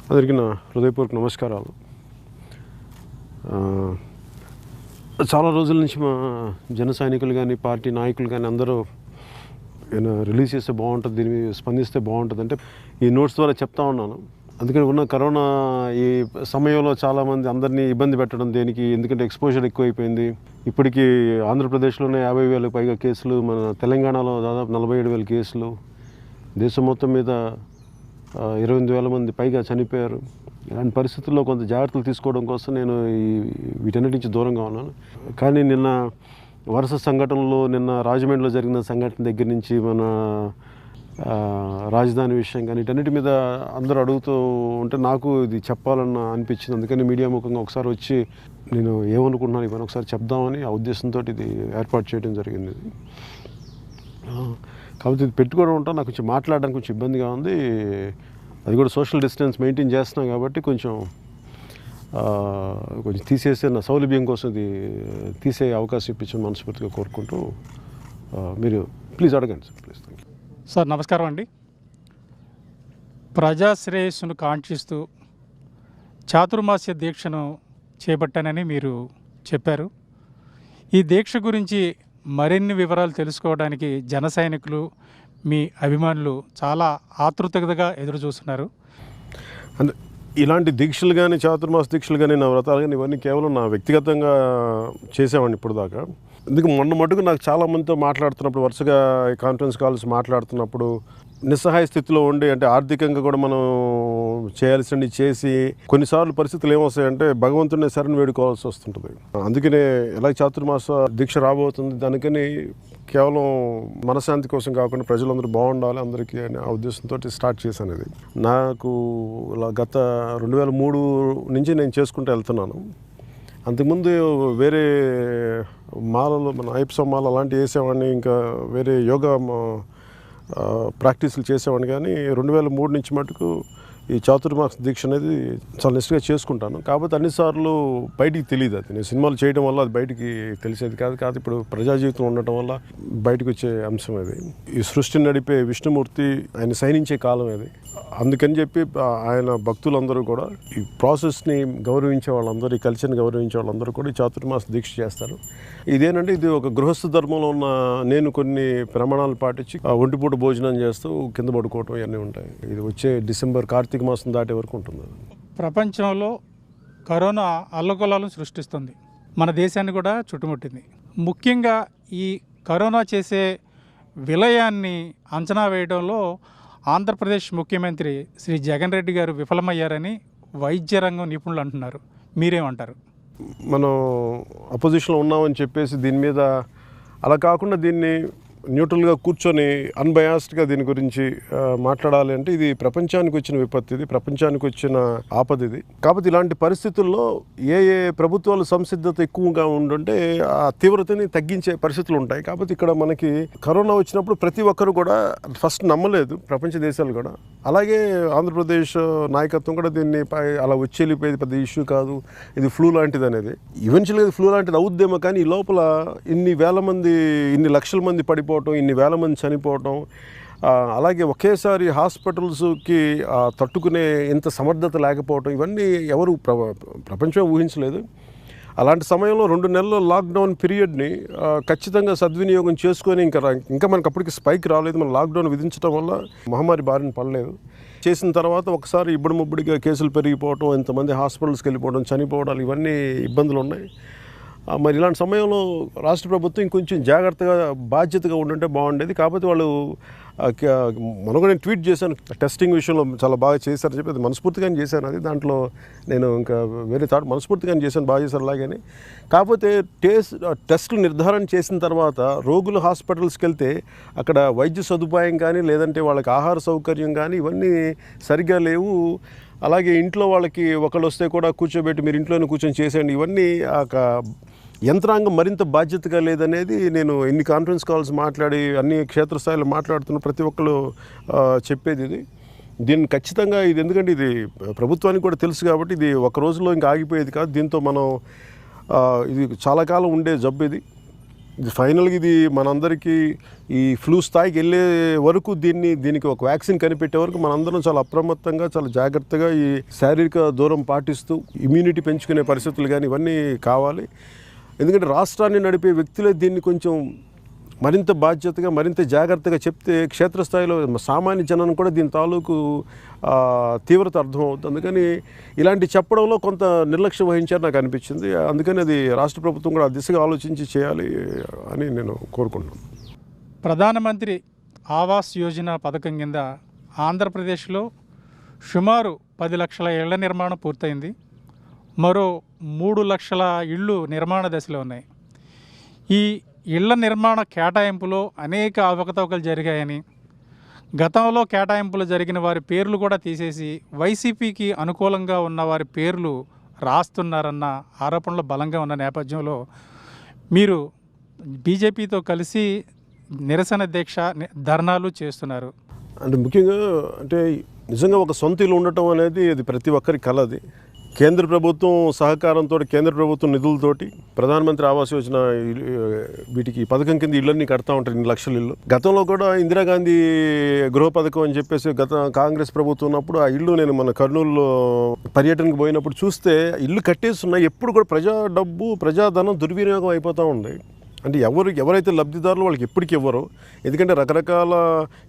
అందరికీ నా హృదయపూర్వక నమస్కారాలు. చాలా రోజుల నుంచి మా జన సైనికులు కానీ పార్టీ నాయకులు కానీ అందరూ రిలీజ్ చేస్తే బాగుంటుంది, దీని మీద స్పందిస్తే బాగుంటుంది అంటే ఈ నోట్స్ ద్వారా చెప్తా ఉన్నాను. అందుకని ఉన్న కరోనా ఈ సమయంలో చాలామంది అందరినీ ఇబ్బంది పెట్టడం దేనికి, ఎందుకంటే ఎక్స్పోజర్ ఎక్కువైపోయింది. ఇప్పటికీ ఆంధ్రప్రదేశ్లోనే 50,000 పైగా కేసులు, మన తెలంగాణలో దాదాపు 47,000 కేసులు, దేశం మొత్తం మీద 28,000 మంది పైగా చనిపోయారు. ఇలాంటి పరిస్థితుల్లో కొంత జాగ్రత్తలు తీసుకోవడం కోసం నేను వీటన్నిటి నుంచి దూరంగా ఉన్నాను. కానీ నిన్న వరుస సంఘటనలు, నిన్న రాజమండ్రిలో జరిగిన సంఘటన దగ్గర నుంచి మన రాజధాని విషయం కానీ వీటన్నిటి మీద అందరూ అడుగుతూ ఉంటే నాకు ఇది చెప్పాలన్న అనిపించింది. అందుకని మీడియా ముఖంగా ఒకసారి వచ్చి నేను ఏమనుకుంటున్నాను ఇవన్నీ ఒకసారి చెప్దామని ఆ ఉద్దేశంతో ఇది ఏర్పాటు చేయడం జరిగింది. కాబట్టి ఇది పెట్టుకోవడం ఉంటా నాకు కొంచెం మాట్లాడడానికి కొంచెం ఇబ్బందిగా ఉంది. అది కూడా సోషల్ డిస్టెన్స్ మెయింటైన్ చేస్తున్నాం కాబట్టి కొంచెం తీసేసే నా సౌలభ్యం కోసం ఇది తీసే అవకాశం ఇప్పించని మనస్ఫూర్తిగా కోరుకుంటూ మీరు ప్లీజ్ అడగండి sir. Please. Thank you sir. నమస్కారం అండి. ప్రజాశ్రేయస్సును కాంక్షిస్తూ చాతుర్మాస్య దీక్షను చేపట్టానని మీరు చెప్పారు. ఈ దీక్ష గురించి మరిన్ని వివరాలు తెలుసుకోవడానికి జన సైనికులు, మీ అభిమానులు చాలా ఆతృతగా ఎదురు చూస్తున్నారు. ఇలాంటి దీక్షలు కానీ, చాతుర్మాస దీక్షలు కానీ, నా వ్రతాలు కానీ ఇవన్నీ కేవలం నా వ్యక్తిగతంగా చేసేవాడిని ఇప్పుడు దాకా. ఎందుకు మొన్న మటుకు నాకు చాలామందితో మాట్లాడుతున్నప్పుడు, వరుసగా కాన్ఫరెన్స్ కాల్స్ మాట్లాడుతున్నప్పుడు నిస్సహాయ స్థితిలో ఉండి, అంటే ఆర్థికంగా కూడా మనం చేయాల్సింది చేసి కొన్నిసార్లు పరిస్థితులు ఏమొస్తాయంటే భగవంతుడిని శరణ్ వేడుకోవాల్సి వస్తుంటుంది. అందుకనే ఎలా చాతుర్మాస దీక్ష రాబోతుంది, దానికని కేవలం మనశాంతి కోసం కాకుండా ప్రజలందరూ బాగుండాలి అందరికీ అనే ఆ ఉద్దేశంతో స్టార్ట్ చేశాను. ఇది నాకు గత 2003 నుంచి నేను చేసుకుంటూ వెళ్తున్నాను. అంతకుముందు వేరే మాలలు, మన ఐప్స మాల అలాంటివి వేసేవాడిని, ఇంకా వేరే యోగా ప్రాక్టీసులు చేసేవాడిని. కానీ 2003 నుంచి మటుకు ఈ చాతుర్మాస దీక్ష అనేది చాలా నిష్ఠగా చేసుకుంటాను. కాకపోతే అన్నిసార్లు బయటికి తెలియదు. అది నేను సినిమాలు చేయడం వల్ల అది బయటికి తెలిసేది కాదు. ఇప్పుడు ప్రజా జీవితం ఉండటం వల్ల బయటకు వచ్చే అంశం అది. ఈ సృష్టిని నడిపే విష్ణుమూర్తి ఆయన సైనించే కాలం అది. అందుకని చెప్పి ఆయన భక్తులందరూ కూడా ఈ ప్రాసెస్ని గౌరవించే వాళ్ళందరూ, ఈ కల్చర్ని గౌరవించే వాళ్ళందరూ కూడా ఈ చాతుర్మాస దీక్ష చేస్తారు. ఇదేనంటే ఇది ఒక గృహస్థ ధర్మంలో ఉన్న నేను కొన్ని ప్రమాణాలు పాటించి ఒంటిపూట భోజనం చేస్తూ కింద పడుకోవటం ఇవన్నీ ఉంటాయి. ఇది వచ్చే డిసెంబర్ కార్తీక మాసం దాటే వరకు ఉంటుంది. ప్రపంచంలో కరోనా అల్లకొల్లాలను సృష్టిస్తుంది, మన దేశాన్ని కూడా చుట్టుముట్టింది. ముఖ్యంగా ఈ కరోనా చేసే విలయాన్ని అంచనా వేయడంలో ఆంధ్రప్రదేశ్ ముఖ్యమంత్రి శ్రీ జగన్ రెడ్డి గారు విఫలమయ్యారని వైద్య రంగం నిపుణులు అంటున్నారు. మీరేమంటారు? మనం అపోజిషన్లో ఉన్నామని చెప్పేసి దీని మీద అలా కాకుండా దీన్ని న్యూట్రల్గా కూర్చొని అన్బయాస్డ్గా దీని గురించి మాట్లాడాలి అంటే ఇది ప్రపంచానికి వచ్చిన విపత్తు, ఇది ప్రపంచానికి వచ్చిన ఆపద ఇది. కాబట్టి ఇలాంటి పరిస్థితుల్లో ఏ ప్రభుత్వాలు సంసిద్ధత ఎక్కువగా ఉండుంటే ఆ తీవ్రతని తగ్గించే పరిస్థితులు ఉంటాయి. కాబట్టి ఇక్కడ మనకి కరోనా వచ్చినప్పుడు ప్రతి ఒక్కరు కూడా ఫస్ట్ నమ్మలేదు, ప్రపంచ దేశాలు కూడా. అలాగే ఆంధ్రప్రదేశ్ నాయకత్వం కూడా దీన్ని అలా వచ్చి వెళ్ళిపోయేది పెద్ద ఇష్యూ కాదు, ఇది ఫ్లూ లాంటిది అనేది. ఈవెన్చువల్గా ఫ్లూ లాంటిది అవుద్దేమో, కానీ ఈ లోపల ఇన్ని వేల మంది, ఇన్ని లక్షల మంది పడిపోవటం, ఇన్ని వేల మంది చనిపోవటం, అలాగే ఒకేసారి హాస్పిటల్స్కి తట్టుకునే ఇంత సమర్థత లేకపోవటం, ఇవన్నీ ఎవరు ప్రపంచమే ఊహించలేదు. అలాంటి సమయంలో 2 నెలల లాక్డౌన్ పీరియడ్ని ఖచ్చితంగా సద్వినియోగం చేసుకొని ఇంకా మనకు అప్పటికి స్పైక్ రాలేదు, మన లాక్డౌన్ విధించడం వల్ల మహమ్మారి బారిన పడలేదు. చేసిన తర్వాత ఒకసారి ఇబ్బడిముబ్బడిగా కేసులు పెరిగిపోవటం, ఇంతమంది హాస్పిటల్స్కి వెళ్ళిపోవడం, చనిపోవడాలు, ఇవన్నీ ఇబ్బందులు ఉన్నాయి. మరి ఇలాంటి సమయంలో రాష్ట్ర ప్రభుత్వం ఇంకొంచెం జాగ్రత్తగా బాధ్యతగా ఉండుంటే బాగుండేది. కాకపోతే వాళ్ళు మనం కూడా నేను ట్వీట్ చేశాను, టెస్టింగ్ విషయంలో చాలా బాగా చేశారని చెప్పి అది మనస్ఫూర్తిగానే చేశాను. అది దాంట్లో నేను ఇంకా వేరే మనస్ఫూర్తిగానే చేశాను, బాగా చేశాను అలాగని. కాకపోతే టెస్టులు నిర్ధారణ చేసిన తర్వాత రోగులు హాస్పిటల్స్కి వెళ్తే అక్కడ వైద్య సదుపాయం కానీ, లేదంటే వాళ్ళకి ఆహార సౌకర్యం కానీ ఇవన్నీ సరిగ్గా లేవు. అలాగే ఇంట్లో వాళ్ళకి ఒకళ్ళు వస్తే కూడా కూర్చోబెట్టి మీరు ఇంట్లోనే కూర్చొని చేసేయండి, ఇవన్నీ యంత్రాంగం మరింత బాధ్యతగా లేదనేది నేను ఇన్ని కాన్ఫరెన్స్ కాల్స్ మాట్లాడి అన్ని క్షేత్రస్థాయిలో మాట్లాడుతున్న ప్రతి ఒక్కరు చెప్పేది ఇది. దీన్ని ఖచ్చితంగా ఇది, ఎందుకంటే ఇది ప్రభుత్వానికి కూడా తెలుసు కాబట్టి ఇది ఒక రోజులో ఇంకా ఆగిపోయేది కాదు. దీంతో మనం ఇది చాలా కాలం ఉండే జబ్బు ఇది. ఫైనల్గా ఇది మనందరికీ ఈ ఫ్లూ స్థాయికి వెళ్ళే వరకు దీనికి ఒక వ్యాక్సిన్ కనిపెట్టే వరకు మనందరం చాలా అప్రమత్తంగా చాలా జాగ్రత్తగా ఈ శారీరక దూరం పాటిస్తూ ఇమ్యూనిటీ పెంచుకునే పరిస్థితులు కానీ ఇవన్నీ కావాలి. ఎందుకంటే రాష్ట్రాన్ని నడిపే వ్యక్తులే దీన్ని కొంచెం మరింత బాధ్యతగా మరింత జాగ్రత్తగా చెప్తే క్షేత్రస్థాయిలో సామాన్య జనాన్ని కూడా దీని తాలూకు తీవ్రత అర్థమవుతుంది. అందుకని ఇలాంటి చెప్పడంలో కొంత నిర్లక్ష్యం వహించారు నాకు అనిపించింది. అందుకని అది రాష్ట్ర ప్రభుత్వం కూడా ఆ దిశగా ఆలోచించి చేయాలి అని నేను కోరుకుంటున్నాను. ప్రధానమంత్రి ఆవాస్ యోజన పథకం కింద ఆంధ్రప్రదేశ్లో సుమారు 10 లక్షల ఇళ్ల నిర్మాణం పూర్తయింది. మరో 3 లక్షల ఇళ్ళు నిర్మాణ దశలో ఉన్నాయి. ఈ ఇళ్ల నిర్మాణ కేటాయింపులో అనేక అవకతవకలు జరిగాయని, గతంలో కేటాయింపులు జరిగిన వారి పేర్లు కూడా తీసేసి వైసీపీకి అనుకూలంగా ఉన్న వారి పేర్లు రాస్తున్నారన్న ఆరోపణలు బలంగా ఉన్న నేపథ్యంలో మీరు బీజేపీతో కలిసి నిరసన దీక్ష ధర్నాలు చేస్తున్నారు. అంటే ముఖ్యంగా అంటే నిజంగా ఒక సొంత ఇల్లు ఉండటం అనేది అది ప్రతి ఒక్కరి కల. అది కేంద్ర ప్రభుత్వం సహకారంతో కేంద్ర ప్రభుత్వం నిధులతోటి ప్రధానమంత్రి ఆవాస్ యోజన వీటికి పథకం కింద ఇళ్ళన్నీ కడతా ఉంటారు, 2 లక్షల ఇళ్ళు. గతంలో కూడా ఇందిరాగాంధీ గృహ పథకం అని చెప్పేసి కాంగ్రెస్ ప్రభుత్వం ఉన్నప్పుడు ఆ ఇల్లు నేను మన కర్నూలులో పర్యటనకు పోయినప్పుడు చూస్తే ఇల్లు కట్టేస్తున్నాయి. ఎప్పుడు కూడా ప్రజా డబ్బు ప్రజాధనం దుర్వినియోగం అయిపోతూ ఉంది. అంటే ఎవరైతే లబ్ధిదారులు వాళ్ళకి ఎప్పటికి ఇవ్వరు. ఎందుకంటే రకరకాల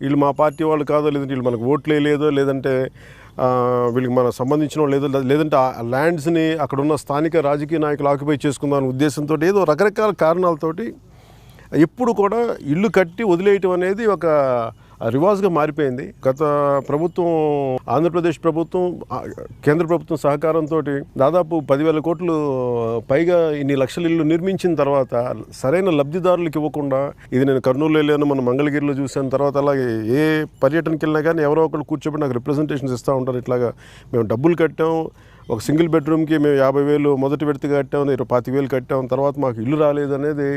వీళ్ళు మా పార్టీ వాళ్ళు కాదో, లేదంటే వీళ్ళు మనకు ఓట్లే లేదో, లేదంటే వీళ్ళకి మనకు సంబంధించిన లేదంటే ఆ ల్యాండ్స్ని అక్కడున్న స్థానిక రాజకీయ నాయకులు ఆక్యుపై చేసుకుందామనే ఉద్దేశంతో ఏదో రకరకాల కారణాలతోటి ఎప్పుడు కూడా ఇల్లు కట్టి వదిలేయటం అనేది ఒక రివాజ్గా మారిపోయింది. గత ప్రభుత్వం ఆంధ్రప్రదేశ్ ప్రభుత్వం కేంద్ర ప్రభుత్వం సహకారంతో దాదాపు 10,000 కోట్లు పైగా ఇన్ని లక్షల ఇల్లు నిర్మించిన తర్వాత సరైన లబ్ధిదారులకు ఇవ్వకుండా, ఇది నేను కర్నూలు వెళ్ళాను, మన మంగళగిరిలో చూసాను, తర్వాత అలాగే ఏ పర్యటనకి వెళ్ళినా కానీ ఎవరో ఒకరు కూర్చోబెట్టి నాకు రిప్రజెంటేషన్స్ ఇస్తూ ఉంటారు. ఇట్లాగా మేము డబ్బులు కట్టాం, ఒక సింగిల్ బెడ్రూమ్కి మేము 50,000 మొదటి విడత కట్టాం, 25,000 కట్టాం, తర్వాత మాకు ఇల్లు రాలేదు అనేది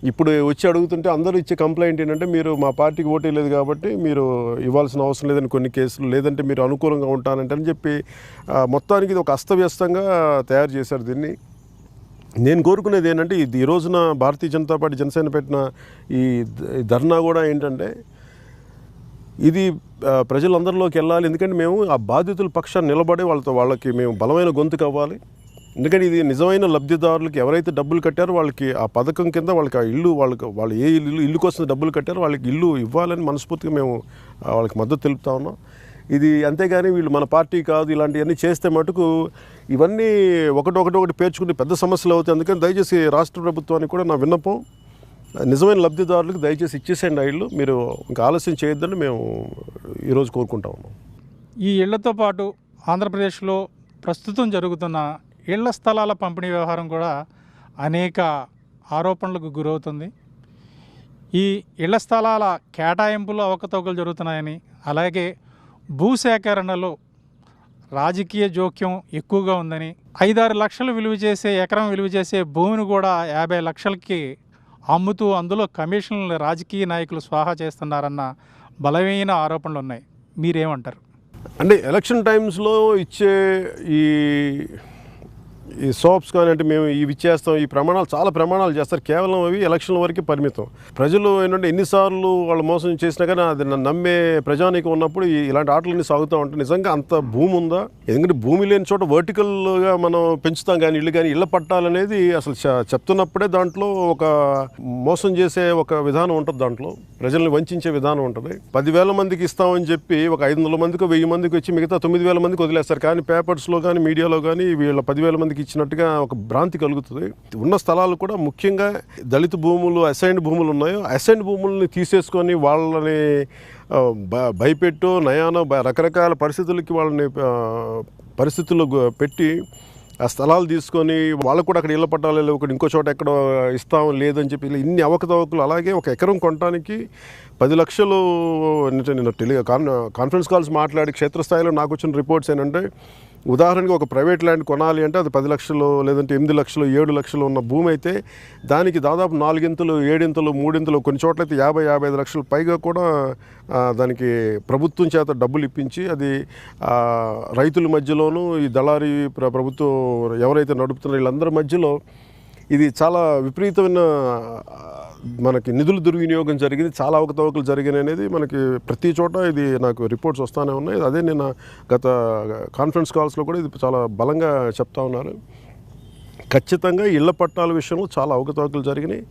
ఇప్పుడు వచ్చి అడుగుతుంటే అందరూ ఇచ్చే కంప్లైంట్ ఏంటంటే మీరు మా పార్టీకి ఓటే లేదు కాబట్టి మీరు ఇవ్వాల్సిన అవసరం లేదని కొన్ని కేసులు, లేదంటే మీరు అనుకూలంగా ఉంటానంటే అని చెప్పి మొత్తానికి ఇది ఒక అస్తవ్యస్తంగా తయారు చేశారు దీన్ని. నేను కోరుకునేది ఏంటంటే ఈ రోజున భారతీయ జనతా పార్టీ జనసేన పెట్టిన ఈ ధర్నా కూడా ఏంటంటే ఇది ప్రజలందరిలోకి వెళ్ళాలి. ఎందుకంటే మేము ఆ బాధితుల పక్షాన్ని నిలబడి వాళ్ళకి మేము బలమైన గొంతుకు అవ్వాలి. ఎందుకంటే ఇది నిజమైన లబ్ధిదారులకి ఎవరైతే డబ్బులు కట్టారో వాళ్ళకి ఆ పథకం కింద వాళ్ళకి ఆ ఇల్లు వాళ్ళు ఏ ఇల్లు కోసం డబ్బులు కట్టారో వాళ్ళకి ఇల్లు ఇవ్వాలని మనస్ఫూర్తిగా మేము వాళ్ళకి మద్దతు తెలుపుతా ఉన్నాం. ఇది అంతేగాని వీళ్ళు మన పార్టీ కాదు ఇలాంటివన్నీ చేస్తే మటుకు ఇవన్నీ ఒకటి పేర్చుకుని పెద్ద సమస్యలు అవుతాయి. అందుకని దయచేసి రాష్ట్ర ప్రభుత్వానికి కూడా నా విన్నపం, నిజమైన లబ్ధిదారులకు దయచేసి ఇచ్చేసేయండి ఆ ఇల్లు, మీరు ఇంకా ఆలస్యం చేయొద్దని మేము ఈరోజు కోరుకుంటా ఉన్నాం. ఈ ఇళ్లతో పాటు ఆంధ్రప్రదేశ్లో ప్రస్తుతం జరుగుతున్న ఇళ్ల స్థలాల పంపిణీ వ్యవహారం కూడా అనేక ఆరోపణలకు గురవుతుంది. ఈ ఇళ్ల స్థలాల కేటాయింపులో అవకతవకలు జరుగుతున్నాయని, అలాగే భూసేకరణలో రాజకీయ జోక్యం ఎక్కువగా ఉందని, 5-6 లక్షలు విలువ చేసే ఎకరం విలువ చేసే భూమిని కూడా 50 లక్షలకి అమ్ముతూ అందులో కమిషన్లు రాజకీయ నాయకులు స్వాహా చేస్తున్నారన్న బలమైన ఆరోపణలు ఉన్నాయి. మీరేమంటారు? అంటే ఎలక్షన్ టైమ్స్లో ఇచ్చే ఈ సోప్స్ కానీ అంటే మేము ఇవి ఇచ్చేస్తాం, ఈ చాలా ప్రమాణాలు చేస్తారు, కేవలం అవి ఎలక్షన్ల వరకే పరిమితం. ప్రజలు ఏంటంటే ఎన్నిసార్లు వాళ్ళు మోసం చేసినా కానీ అది నమ్మే ప్రజానీకం ఉన్నప్పుడు ఇలాంటి ఆటలన్నీ సాగుతూ ఉంటాయి. నిజంగా అంత భూమి ఉందా? ఎందుకంటే భూమి లేని చోట వర్టికల్గా మనం పెంచుతాం కానీ ఇళ్ళు కానీ ఇళ్ళ పట్టాలనేది అసలు చెప్తున్నప్పుడే దాంట్లో ఒక మోసం చేసే ఒక విధానం ఉంటుంది, దాంట్లో ప్రజల్ని వంచే విధానం ఉంటుంది. 10,000 మందికి ఇస్తామని చెప్పి ఒక 500 మందికి 1000 మందికి వచ్చి మిగతా 9,000 మందికి వదిలేస్తారు. కానీ పేపర్స్లో కానీ మీడియాలో కానీ వీళ్ళ 10,000 మందికి ఇచ్చినట్టుగా ఒక భ్రాంతి కలుగుతుంది. ఉన్న స్థలాలు కూడా ముఖ్యంగా దళిత భూములు, అసైన్డ్ భూములు ఉన్నాయో అసైన్డ్ భూములని తీసేసుకొని వాళ్ళని భయపెట్టో నయానో రకరకాల పరిస్థితులకి వాళ్ళని పరిస్థితుల్లో పెట్టి ఆ స్థలాలు తీసుకొని వాళ్ళకు కూడా అక్కడ ఇళ్ళ పట్టాలి లేవు, ఒకటి ఇంకో చోట ఎక్కడో ఇస్తాం లేదని చెప్పి ఇన్ని అవకతవకలు. అలాగే ఒక ఎకరం కొనడానికి 10 లక్షలు. నేను కాన్ఫరెన్స్ కాల్స్ మాట్లాడి క్షేత్రస్థాయిలో నాకు వచ్చిన రిపోర్ట్స్ ఏంటంటే ఉదాహరణకి ఒక ప్రైవేట్ ల్యాండ్ కొనాలి అంటే అది 10 లక్షలు లేదంటే 8 లక్షలు 7 లక్షలు ఉన్న భూమి అయితే దానికి దాదాపు 4 ఇంతలు 7 ఇంతలు 3 ఇంతలు కొన్ని చోట్ల అయితే 50-55 లక్షలు పైగా కూడా దానికి ప్రభుత్వం చేత డబ్బులు ఇప్పించి అది రైతుల మధ్యలోనూ ఈ దళారీ ప్రభుత్వం ఎవరైతే నడుపుతున్నారో వీళ్ళందరి మధ్యలో ఇది చాలా విపరీతమైన మనకి నిధుల దుర్వినియోగం జరిగింది, చాలా అవకతవకలు జరిగినాయి అనేది మనకి ప్రతి చోట ఇది నాకు రిపోర్ట్స్ వస్తూనే ఉన్నాయి. అదే నేను గత కాన్ఫరెన్స్ కాల్స్లో కూడా ఇది చాలా బలంగా చెప్తా ఉన్నారు. ఖచ్చితంగా ఇళ్ల పట్టాల విషయంలో చాలా అవకతవకలు జరిగినాయి.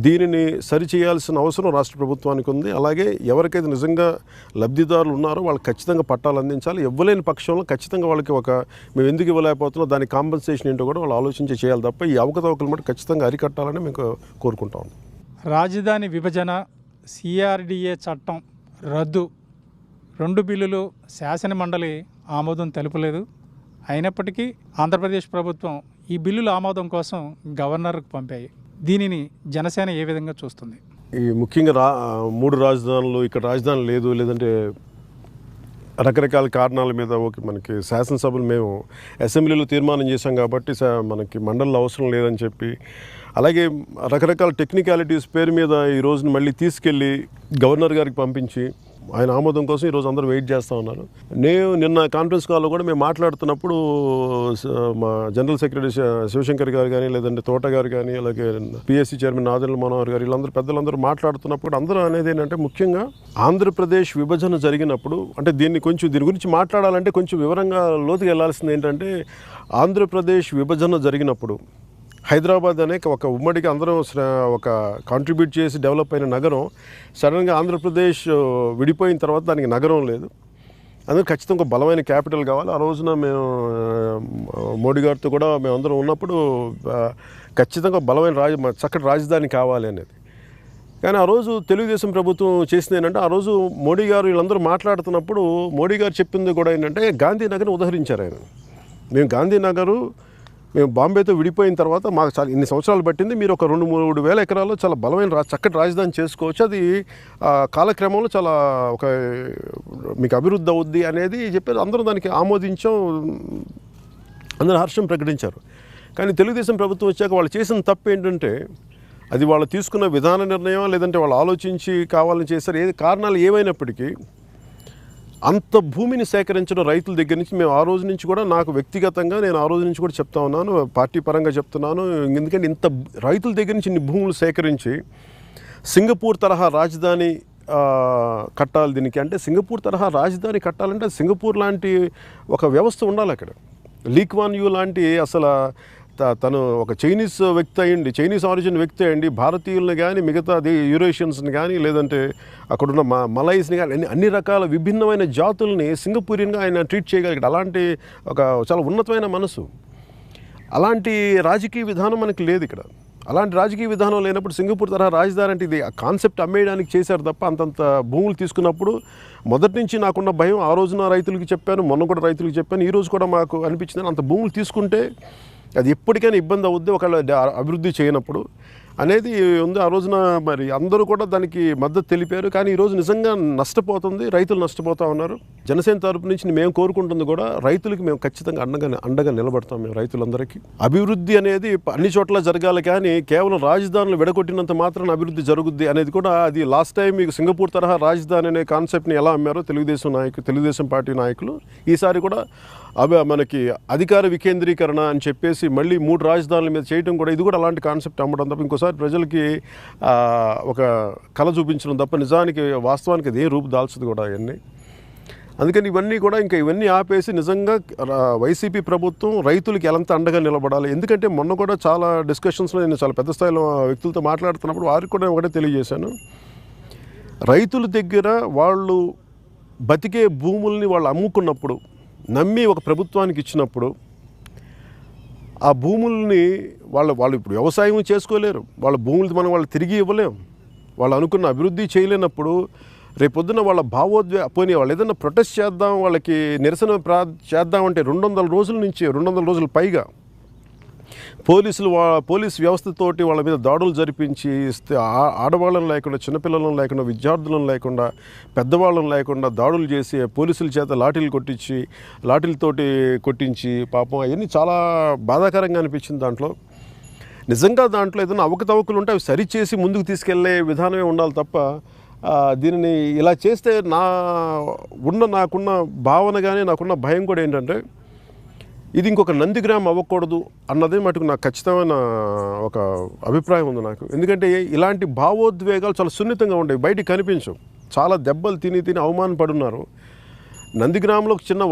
దీనిని సరిచేయాల్సిన అవసరం రాష్ట్ర ప్రభుత్వానికి ఉంది. అలాగే ఎవరికైతే నిజంగా లబ్ధిదారులు ఉన్నారో వాళ్ళకి ఖచ్చితంగా పట్టాలు అందించాలి. ఇవ్వలేని పక్షంలో ఖచ్చితంగా వాళ్ళకి మేము ఎందుకు ఇవ్వలేకపోతున్నాం, దాని కాంపెన్సేషన్ ఏంటో కూడా వాళ్ళు ఆలోచించి చేయాలి తప్ప ఈ అవకతవకలు మటు ఖచ్చితంగా అరికట్టాలని మేము కోరుకుంటాం. రాజధాని విభజన, సిఆర్డిఏ చట్టం రద్దు 2 బిల్లులు శాసనమండలి ఆమోదం తెలుపలేదు. అయినప్పటికీ ఆంధ్రప్రదేశ్ ప్రభుత్వం ఈ బిల్లుల ఆమోదం కోసం గవర్నర్కు పంపాయి. దీనిని జనసేన ఏ విధంగా చూస్తుంది? ఈ ముఖ్యంగా 3 రాజధానులు, ఇక్కడ రాజధాని లేదు, లేదంటే రకరకాల కారణాల మీద మనకి శాసనసభలు మేము అసెంబ్లీలో తీర్మానం చేశాం కాబట్టి మనకి మండలిలో అవసరం లేదని చెప్పి, అలాగే రకరకాల టెక్నికాలిటీస్ పేరు మీద ఈ రోజున మళ్ళీ తీసుకెళ్ళి గవర్నర్ గారికి పంపించి ఆయన ఆమోదం కోసం ఈరోజు అందరూ వెయిట్ చేస్తూ ఉన్నారు. నేను నిన్న కాన్ఫరెన్స్ కాల్లో కూడా మేము మాట్లాడుతున్నప్పుడు మా జనరల్ సెక్రటరీ శివశంకర్ గారు కానీ, లేదంటే తోట గారు కానీ, అలాగే పిఎస్సి చైర్మన్ నాదెండ్ల మనోహర్ గారు, వీళ్ళందరూ పెద్దలందరూ మాట్లాడుతున్నప్పుడు అందరూ అనేది ఏంటంటే ముఖ్యంగా ఆంధ్రప్రదేశ్ విభజన జరిగినప్పుడు, అంటే దీని గురించి మాట్లాడాలంటే కొంచెం వివరంగా లోతుగా వెళ్ళాల్సింది ఏంటంటే, ఆంధ్రప్రదేశ్ విభజన జరిగినప్పుడు హైదరాబాద్ అనే ఒక ఉమ్మడికి అందరం ఒక కాంట్రిబ్యూట్ చేసి డెవలప్ అయిన నగరం సడన్గా ఆంధ్రప్రదేశ్ విడిపోయిన తర్వాత దానికి నగరం లేదు. అందుకే ఖచ్చితంగా ఒక బలమైన క్యాపిటల్ కావాలి. ఆ రోజున మేము మోడీ గారితో కూడా మేమందరం ఉన్నప్పుడు ఖచ్చితంగా బలమైన చక్కటి రాజధాని కావాలి అనేది. కానీ ఆ రోజు తెలుగుదేశం ప్రభుత్వం చేసింది ఏంటంటే, ఆ రోజు మోడీ గారు వీళ్ళందరూ మాట్లాడుతున్నప్పుడు మోడీ గారు చెప్పింది కూడా ఏంటంటే గాంధీనగర్ని ఉదహరించారు ఆయన. మేము బాంబేతో విడిపోయిన తర్వాత మాకు చాలా ఇన్ని సంవత్సరాలు పట్టింది, మీరు ఒక 2-3 వేల ఎకరాల్లో చాలా బలమైన చక్కటి రాజధాని చేసుకోవచ్చు, అది కాలక్రమంలో చాలా మీకు అభివృద్ధి అవుద్ది అనేది చెప్పారు. అందరూ దానికి ఆమోదించాం, అందరూ హర్షం ప్రకటించారు. కానీ తెలుగుదేశం ప్రభుత్వం వచ్చాక వాళ్ళు చేసిన తప్పు ఏంటంటే, అది వాళ్ళు తీసుకున్న విధాన నిర్ణయం లేదంటే వాళ్ళు ఆలోచించి కావాలని చేశారు, కారణాలు ఏమైనప్పటికీ అంత భూమిని సేకరించడం రైతుల దగ్గర నుంచి మేము ఆ రోజు నుంచి కూడా, నాకు వ్యక్తిగతంగా నేను ఆ రోజు నుంచి కూడా చెప్తా ఉన్నాను, పార్టీ పరంగా చెప్తున్నాను. ఎందుకంటే ఇంత రైతుల దగ్గర నుంచి ఇన్ని భూములు సేకరించి సింగపూర్ తరహా రాజధాని కట్టాలి దీనికి. అంటే సింగపూర్ తరహా రాజధాని కట్టాలంటే సింగపూర్ లాంటి ఒక వ్యవస్థ ఉండాలి అక్కడ. లీ క్వాన్ యూ లాంటి అసలు తను ఒక చైనీస్ వ్యక్తి అయ్యండి, చైనీస్ ఆరిజిన్ వ్యక్తి అయ్యండి, భారతీయులను కానీ మిగతా యూరేషియన్స్ని కానీ లేదంటే అక్కడున్న మలైస్ని కానీ అన్ని రకాల విభిన్నమైన జాతుల్ని సింగపూరియన్గా ఆయన ట్రీట్ చేయగలిగాడు. అలాంటి ఒక చాలా ఉన్నతమైన మనసు. అలాంటి రాజకీయ విధానం మనకి లేదు ఇక్కడ. అలాంటి రాజకీయ విధానం లేనప్పుడు సింగపూర్ తరహా రాజధాని అంటే ఇది కాన్సెప్ట్ అమ్మేయడానికి చేశారు తప్ప అంతంత భూములు తీసుకున్నప్పుడు మొదటి నుంచి నాకున్న భయం, ఆ రోజున రైతులకి చెప్పాను, మొన్న కూడా రైతులకి చెప్పాను, ఈరోజు కూడా మాకు అనిపించింది అంత భూములు తీసుకుంటే అది ఎప్పటికైనా ఇబ్బంది అవుద్ది ఒకవేళ అభివృద్ధి చేయనప్పుడు అనేది ఉంది. ఆ రోజున మరి అందరూ కూడా దానికి మద్దతు తెలిపారు. కానీ ఈరోజు నిజంగా నష్టపోతుంది, రైతులు నష్టపోతూ ఉన్నారు. జనసేన తరపు నుంచి మేము కోరుకుంటుంది కూడా రైతులకి మేము ఖచ్చితంగా అండగా నిలబడతాం. మేము రైతులందరికీ అభివృద్ధి అనేది అన్ని చోట్ల జరగాలి, కానీ కేవలం రాజధానులు విడగొట్టినంత మాత్రాన అభివృద్ధి జరుగుద్ది అనేది కూడా, అది లాస్ట్ టైం మీకు సింగపూర్ తరహా రాజధాని అనే కాన్సెప్ట్ని ఎలా అమ్మారో తెలుగుదేశం పార్టీ నాయకులు, ఈసారి కూడా మనకి అధికార వికేంద్రీకరణ అని చెప్పేసి మళ్ళీ 3 రాజధానుల మీద చేయడం కూడా, ఇది కూడా అలాంటి కాన్సెప్ట్ అమ్మడం తప్ప ఇంకోసారి ప్రజలకి ఒక కళ చూపించడం తప్ప నిజానికి వాస్తవానికి అది ఏ రూపు దాల్చదు కూడా అవన్నీ. అందుకని ఇవన్నీ ఆపేసి నిజంగా వైసీపీ ప్రభుత్వం రైతులకి ఎంత అండగా నిలబడాలి. ఎందుకంటే మొన్న కూడా చాలా డిస్కషన్స్లో నేను చాలా పెద్ద స్థాయిలో వ్యక్తులతో మాట్లాడుతున్నప్పుడు వారికి కూడా ఒకటే తెలియజేశాను, రైతుల దగ్గర వాళ్ళు బతికే భూముల్ని వాళ్ళు అమ్ముకున్నప్పుడు, నమ్మి ఒక ప్రభుత్వానికి ఇచ్చినప్పుడు, ఆ భూముల్ని వాళ్ళు ఇప్పుడు వ్యవసాయం చేసుకోలేరు, వాళ్ళ భూములు మనం వాళ్ళు తిరిగి ఇవ్వలేం, వాళ్ళు అనుకున్న అభివృద్ధి చేయలేనప్పుడు రేపొద్దున వాళ్ళ పోనీ వాళ్ళు ఏదైనా ప్రొటెస్ట్ చేద్దాం, వాళ్ళకి నిరసన చేద్దామంటే 200 రోజుల పైగా పోలీస్ వ్యవస్థతోటి వాళ్ళ మీద దాడులు జరిపించి ఆడవాళ్ళని లేకుండా, చిన్నపిల్లలను లేకుండా, విద్యార్థులను లేకుండా, పెద్దవాళ్ళని లేకుండా దాడులు చేసి పోలీసుల చేత లాఠీలతోటి కొట్టించి పాపం అవన్నీ చాలా బాధాకరంగా అనిపించింది. నిజంగా దాంట్లో ఏదైనా అవకతవకలు ఉంటే అవి సరిచేసి ముందుకు తీసుకెళ్లే విధానమే ఉండాలి తప్ప దీనిని ఇలా చేస్తే నాకున్న భావన కానీ నాకున్న భయం కూడా ఏంటంటే, ఇది ఇంకొక నందిగ్రామ్ అవ్వకూడదు అన్నదే మటుకు నాకు ఖచ్చితమైన ఒక అభిప్రాయం ఉంది నాకు. ఎందుకంటే ఇలాంటి భావోద్వేగాలు చాలా సున్నితంగా ఉంటాయి, బయటికి కనిపించవు. చాలా దెబ్బలు తిని అవమానపడున్నారు. నందిగ్రామంలో చిన్న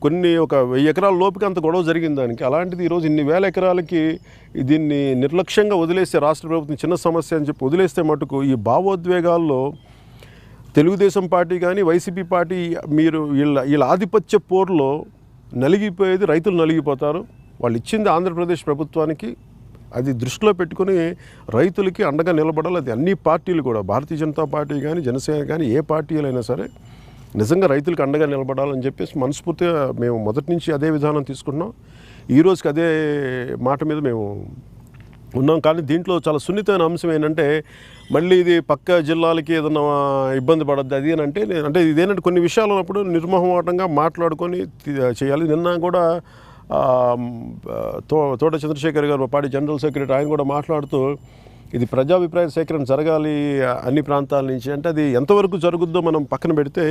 కొన్ని ఒక 1000 ఎకరాల లోపుకి అంత గొడవ జరిగింది దానికి. అలాంటిది ఈరోజు ఇన్ని వేల ఎకరాలకి దీన్ని నిర్లక్ష్యంగా వదిలేస్తే, రాష్ట్ర ప్రభుత్వం చిన్న సమస్య అని చెప్పి వదిలేస్తే మటుకు ఈ భావోద్వేగాల్లో తెలుగుదేశం పార్టీ కానీ వైసీపీ పార్టీ మీరు వీళ్ళ ఆధిపత్య పోరులో నలిగిపోయేది, రైతులు నలిగిపోతారు. వాళ్ళు ఇచ్చింది ఆంధ్రప్రదేశ్ ప్రభుత్వానికి, అది దృష్టిలో పెట్టుకుని రైతులకి అండగా నిలబడాలి. అది అన్ని పార్టీలు కూడా, భారతీయ జనతా పార్టీ కానీ జనసేన కానీ ఏ పార్టీలైనా సరే నిజంగా రైతులకు అండగా నిలబడాలని చెప్పేసి మనస్ఫూర్తిగా మేము మొదటి నుంచి అదే విధానం తీసుకుంటున్నాం. ఈ రోజుకి అదే మాట మీద మేము ఉన్నాం. కానీ దీంట్లో చాలా సున్నితమైన అంశం ఏంటంటే, మళ్ళీ ఇది పక్క జిల్లాలకి ఏదన్నా ఇబ్బంది పడద్దు అది అని అంటే ఇదేంటంటే కొన్ని విషయాలు ఉన్నప్పుడు నిర్మోహమాటంగా మాట్లాడుకొని చేయాలి. నిన్న కూడా తోట చంద్రశేఖర్ గారు, పార్టీ జనరల్ సెక్రటరీ, ఆయన కూడా మాట్లాడుతూ ఇది ప్రజాభిప్రాయ సేకరణ జరగాలి అన్ని ప్రాంతాల నుంచి అంటే, అది ఎంతవరకు జరుగుద్దో మనం పక్కన పెడితే,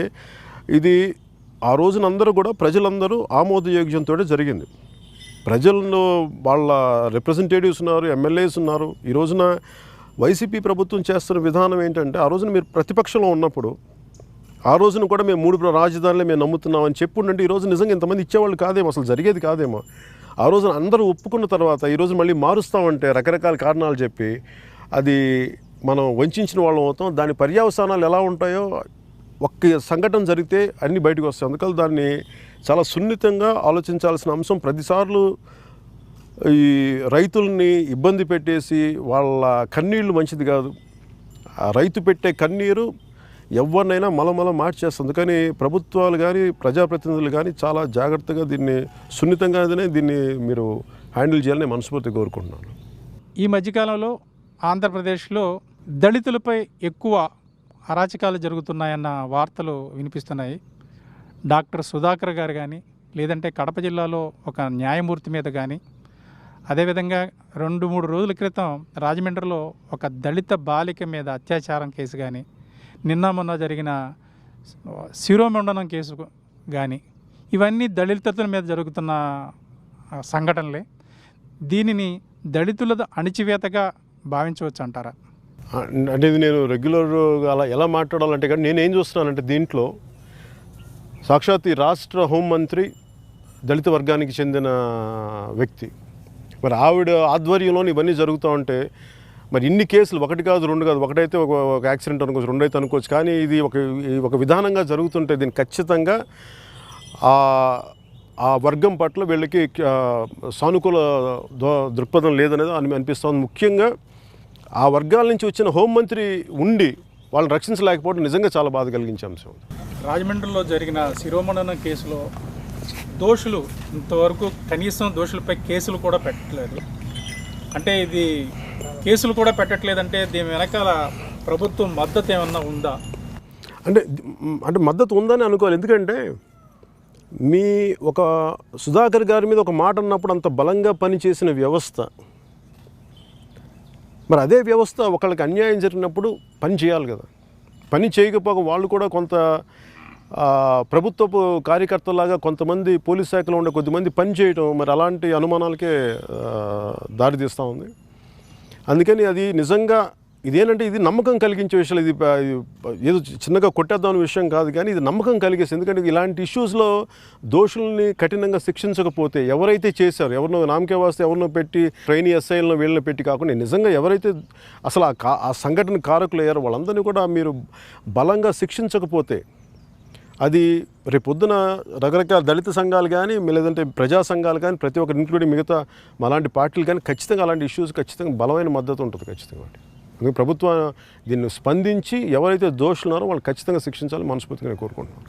ఇది ఆ రోజున అందరూ కూడా ప్రజలందరూ ఆమోదయోగ్యంతో జరిగింది. ప్రజల్లో వాళ్ళ రిప్రజెంటేటివ్స్ ఉన్నారు, ఎమ్మెల్యేస్ ఉన్నారు. ఈ రోజున వైసీపీ ప్రభుత్వం చేస్తున్న విధానం ఏంటంటే, ఆ రోజున మీరు ప్రతిపక్షంలో ఉన్నప్పుడు ఆ రోజున కూడా మేము 3 రాజధానులే మేము నమ్ముతున్నామని చెప్పుండంటే ఈరోజు నిజంగా ఇంతమంది ఇచ్చేవాళ్ళు కాదేమో, అసలు జరిగేది కాదేమో. ఆ రోజున అందరూ ఒప్పుకున్న తర్వాత ఈరోజు మళ్ళీ మారుస్తామంటే రకరకాల కారణాలు చెప్పి అది మనం వంచిన వాళ్ళం అవుతాం. దాని పర్యవసానాలు ఎలా ఉంటాయో ఒక్క సంఘటన జరిగితే అన్నీ బయటకు వస్తాయి. అందుకని దాన్ని చాలా సున్నితంగా ఆలోచించాల్సిన అంశం. ప్రతిసార్లు ఈ రైతుల్ని ఇబ్బంది పెట్టేసి వాళ్ళ కన్నీళ్ళు మంచిది కాదు. ఆ రైతు పెట్టే కన్నీరు ఎవరినైనా మలమల మార్చేస్తుంది. కానీ ప్రభుత్వాలు కానీ ప్రజాప్రతినిధులు కానీ చాలా జాగ్రత్తగా దీన్ని సున్నితంగానే దీన్ని మీరు హ్యాండిల్ చేయాలని మనస్ఫూర్తిగా కోరుకుంటున్నాను. ఈ మధ్యకాలంలో ఆంధ్రప్రదేశ్లో దళితులపై ఎక్కువ అరాచకాలు జరుగుతున్నాయన్న వార్తలు వినిపిస్తున్నాయి. డాక్టర్ సుధాకర్ గారు కానీ, లేదంటే కడప జిల్లాలో ఒక న్యాయమూర్తి మీద కానీ, అదేవిధంగా 2-3 రోజుల క్రితం రాజమండ్రిలో ఒక దళిత బాలిక మీద అత్యాచారం కేసు కానీ, నిన్న మొన్న జరిగిన శిరోమండనం కేసు కానీ, ఇవన్నీ దళితుల మీద జరుగుతున్న సంఘటనలే. దీనిని దళితుల అణిచివేతగా భావించవచ్చు అంటారా? అంటే ఇది నేను రెగ్యులర్గా అలా ఎలా మాట్లాడాలంటే, కానీ నేనేం చూస్తున్నానంటే, దీంట్లో సాక్షాత్ ఈ రాష్ట్ర హోంమంత్రి దళిత వర్గానికి చెందిన వ్యక్తి, మరి ఆవిడ ఆధ్వర్యంలో ఇవన్నీ జరుగుతూ ఉంటే, మరి ఇన్ని కేసులు 1 కాదు 2 కాదు, ఒకటైతే ఒక యాక్సిడెంట్ అనుకోవచ్చు, 2 అయితే అనుకోవచ్చు, కానీ ఇది ఒక విధానంగా జరుగుతుంటే దీన్ని ఖచ్చితంగా ఆ వర్గం పట్ల వీళ్ళకి సానుకూల దృక్పథం లేదనేది అనిపిస్తుంది. ముఖ్యంగా ఆ వర్గాల నుంచి వచ్చిన హోంమంత్రి ఉండి వాళ్ళని రక్షించలేకపోవడం నిజంగా చాలా బాధ కలిగించే అంశం. రాజమండ్రిలో జరిగిన శిరోమండనం కేసులో దోషులు ఇంతవరకు కనీసం దోషులపై కేసులు కూడా పెట్టలేదు. అంటే ఇది కేసులు కూడా పెట్టట్లేదంటే దీని వెనకాల ప్రభుత్వం మద్దతు ఏమన్నా ఉందా? అంటే మద్దతు ఉందని అనుకోవాలి. ఎందుకంటే మీ ఒక సుధాకర్ గారి మీద ఒక మాట అన్నప్పుడు అంత బలంగా పనిచేసిన వ్యవస్థ, మరి అదే వ్యవస్థ ఒకళ్ళకి అన్యాయం జరిగినప్పుడు పని చేయాలి కదా. పని చేయకపోక వాళ్ళు కూడా కొంత ప్రభుత్వపు కార్యకర్తలాగా కొంతమంది పోలీస్ శాఖలో ఉండే కొద్దిమంది పని చేయటం మరి అలాంటి అనుమానాలకే దారితీస్తూ ఉంది. అందుకని అది నిజంగా ఇదేంటంటే ఇది నమ్మకం కలిగించే విషయాలు. ఇది ఏదో చిన్నగా కొట్టేద్దామనే విషయం కాదు, కానీ ఇది నమ్మకం కలిగేసి. ఎందుకంటే ఇలాంటి ఇష్యూస్లో దోషుల్ని కఠినంగా శిక్షించకపోతే, ఎవరైతే చేశారో, ఎవరినో నామకే వాస్తే ఎవరినో పెట్టి ట్రైనీ ఎస్ఐలను వీళ్ళని పెట్టి కాకుండా నిజంగా ఎవరైతే అసలు ఆ సంఘటన కారకులు అయ్యారో వాళ్ళందరినీ కూడా మీరు బలంగా శిక్షించకపోతే, అది రేపొద్దున రకరకాల దళిత సంఘాలు కానీ లేదంటే ప్రజా సంఘాలు కానీ ప్రతి ఒక్కరు ఇంక్లూడింగ్ మిగతా అలాంటి పార్టీలు కానీ ఖచ్చితంగా అలాంటి ఇష్యూస్ ఖచ్చితంగా బలమైన మద్దతు ఉంటుంది ఖచ్చితంగా. ప్రభుత్వం దీన్ని స్పందించి ఎవరైతే దోషులున్నారో వాళ్ళు ఖచ్చితంగా శిక్షించాలని మనస్ఫూర్తిగా కోరుకుంటున్నాను.